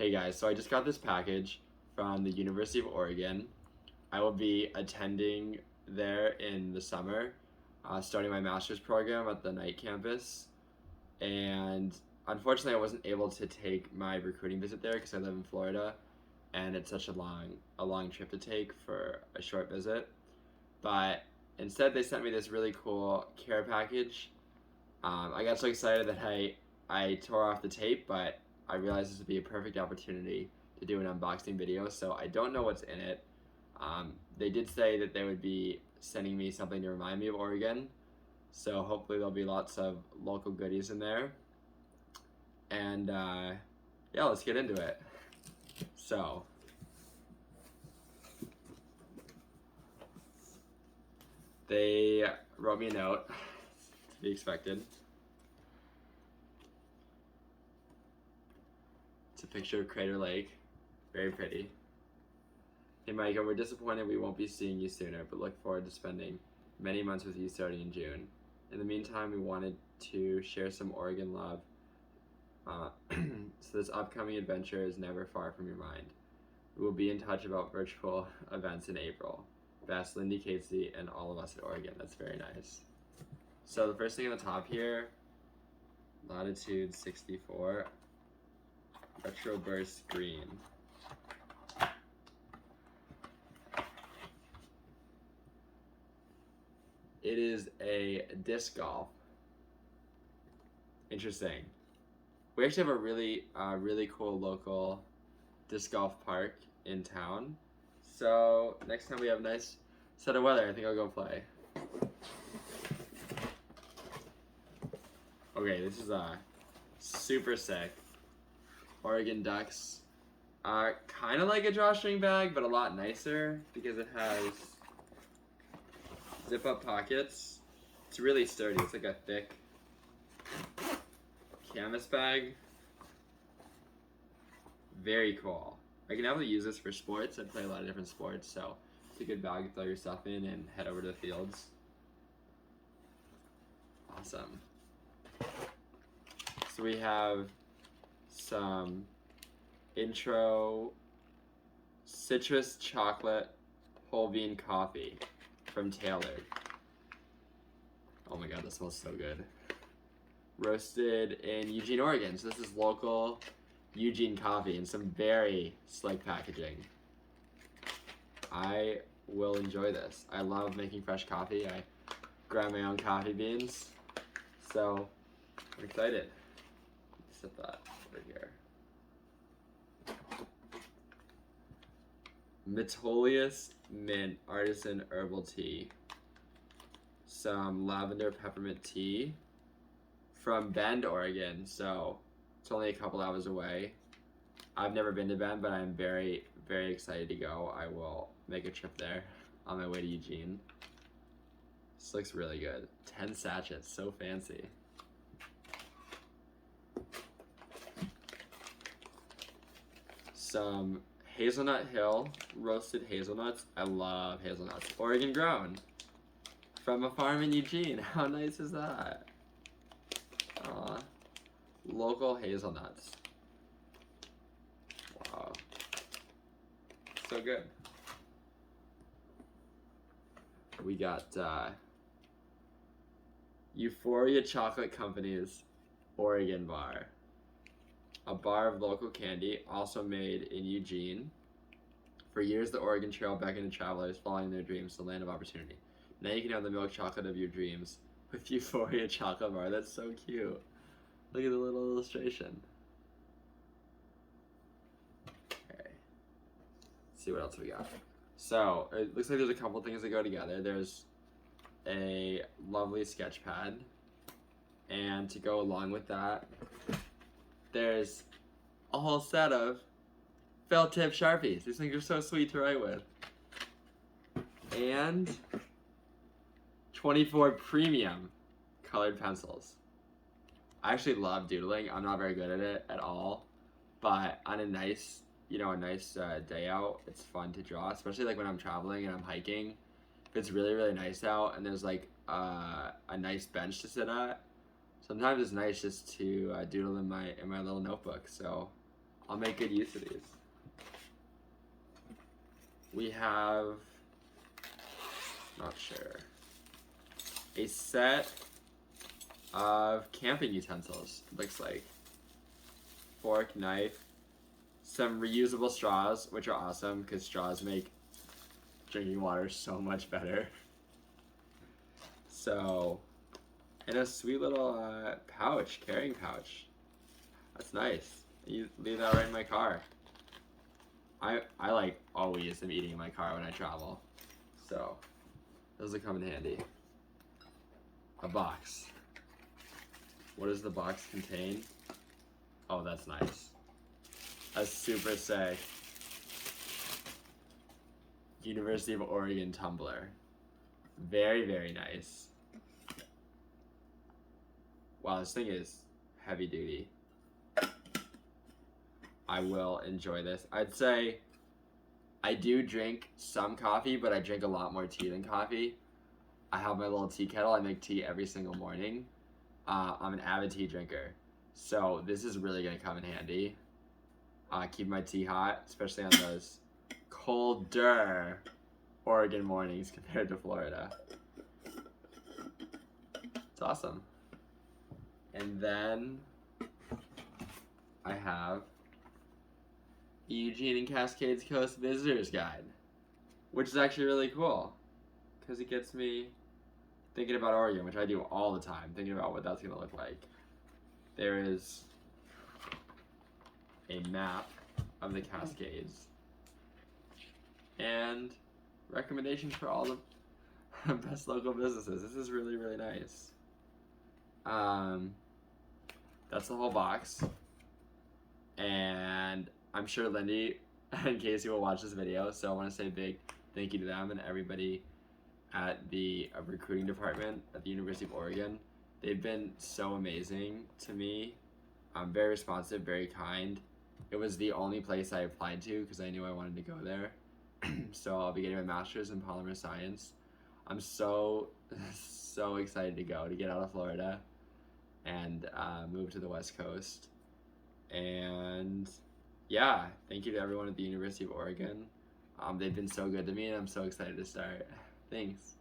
Hey guys, so I just got this package from the University of Oregon. I will be attending there in the summer, starting my master's program at the night campus. And unfortunately, I wasn't able to take my recruiting visit there because I live in Florida, and it's such a long trip to take for a short visit. But instead, they sent me this really cool care package. I got so excited that I tore off the tape, but I realized this would be a perfect opportunity to do an unboxing video. So I don't know what's in it. They did say that they would be sending me something to remind me of Oregon. So hopefully there'll be lots of local goodies in there. And yeah, let's get into it. So they wrote me a note, to be expected. It's a picture of Crater Lake, very pretty. Hey Micah, we're disappointed we won't be seeing you sooner, but look forward to spending many months with you starting in June. In the meantime, we wanted to share some Oregon love, so this upcoming adventure is never far from your mind. We will be in touch about virtual events in April. Best, Lindy Casey and all of us at Oregon. That's very nice. So the first thing on the top here, latitude 64, retro burst green. It is a disc golf. Interesting. We actually have a really cool local disc golf park in town. So next time we have a nice set of weather, I think I'll go play. Okay, this is super sick. Oregon Ducks. Kind of like a drawstring bag, but a lot nicer because it has zip up pockets. It's really sturdy. It's like a thick canvas bag. Very cool. I can definitely use this for sports. I play a lot of different sports, so it's a good bag to throw your stuff in and head over to the fields. Awesome. So we have some intro citrus chocolate whole bean coffee from Tailored. Oh my god, that smells so good. Roasted in Eugene, Oregon. So this is local Eugene coffee and some very slick packaging. I will enjoy this. I love making fresh coffee. I grind my own coffee beans. So I'm excited. Set that over here. Metolius Mint Artisan Herbal Tea. Some lavender peppermint tea from Bend, Oregon. So it's only a couple hours away. I've never been to Bend, but I'm very, very excited to go. I will make a trip there on my way to Eugene. This looks really good. 10 sachets, so fancy. Some Hazelnut Hill roasted hazelnuts. I love hazelnuts. Oregon grown from a farm in Eugene. How nice is that? Aw. Local hazelnuts. Wow. So good. We got Euphoria Chocolate Company's Oregon Bar. A bar of local candy, also made in Eugene. For years, the Oregon Trail beckoned to travelers following their dreams to the land of opportunity. Now you can have the milk chocolate of your dreams with Euphoria Chocolate Bar. That's so cute. Look at the little illustration. Okay. Let's see what else we got. So, it looks like there's a couple things that go together. There's a lovely sketch pad. And to go along with that, there's a whole set of felt tip Sharpies. These things are so sweet to write with. And 24 premium colored pencils. I actually love doodling. I'm not very good at it at all. But on a nice day out, it's fun to draw, especially like when I'm traveling and I'm hiking. If it's really, really nice out and there's like a nice bench to sit at, sometimes it's nice just to doodle in my little notebook. So I'll make good use of these. We have, not sure, a set of camping utensils, looks like. Fork, knife, some reusable straws, which are awesome because straws make drinking water so much better. So, and a sweet little pouch, carrying pouch. That's nice. You leave that right in my car. I like always am eating in my car when I travel. So, those will come in handy. A box. What does the box contain? Oh, that's nice. A super sick University of Oregon tumbler. Very, very nice. Wow, this thing is heavy duty. I will enjoy this. I'd say I do drink some coffee, but I drink a lot more tea than coffee. I have my little tea kettle. I make tea every single morning. I'm an avid tea drinker. So this is really going to come in handy. Keep my tea hot, especially on those colder Oregon mornings compared to Florida. It's awesome. And then I have Eugene and Cascades Coast Visitor's Guide, which is actually really cool because it gets me thinking about Oregon, which I do all the time, thinking about what that's going to look like. There is a map of the Cascades and recommendations for all the best local businesses. This is really, really nice. That's the whole box. And I'm sure Lindy and Casey will watch this video, so I want to say a big thank you to them and everybody at the recruiting department at the University of Oregon. They've been so amazing to me. Very responsive, very kind. It was the only place I applied to because I knew I wanted to go there. So I'll be getting my master's in polymer science. I'm so excited to go, to get out of Florida and move to the West Coast. And yeah, thank you to everyone at the University of Oregon. They've been so good to me and I'm so excited to start. Thanks.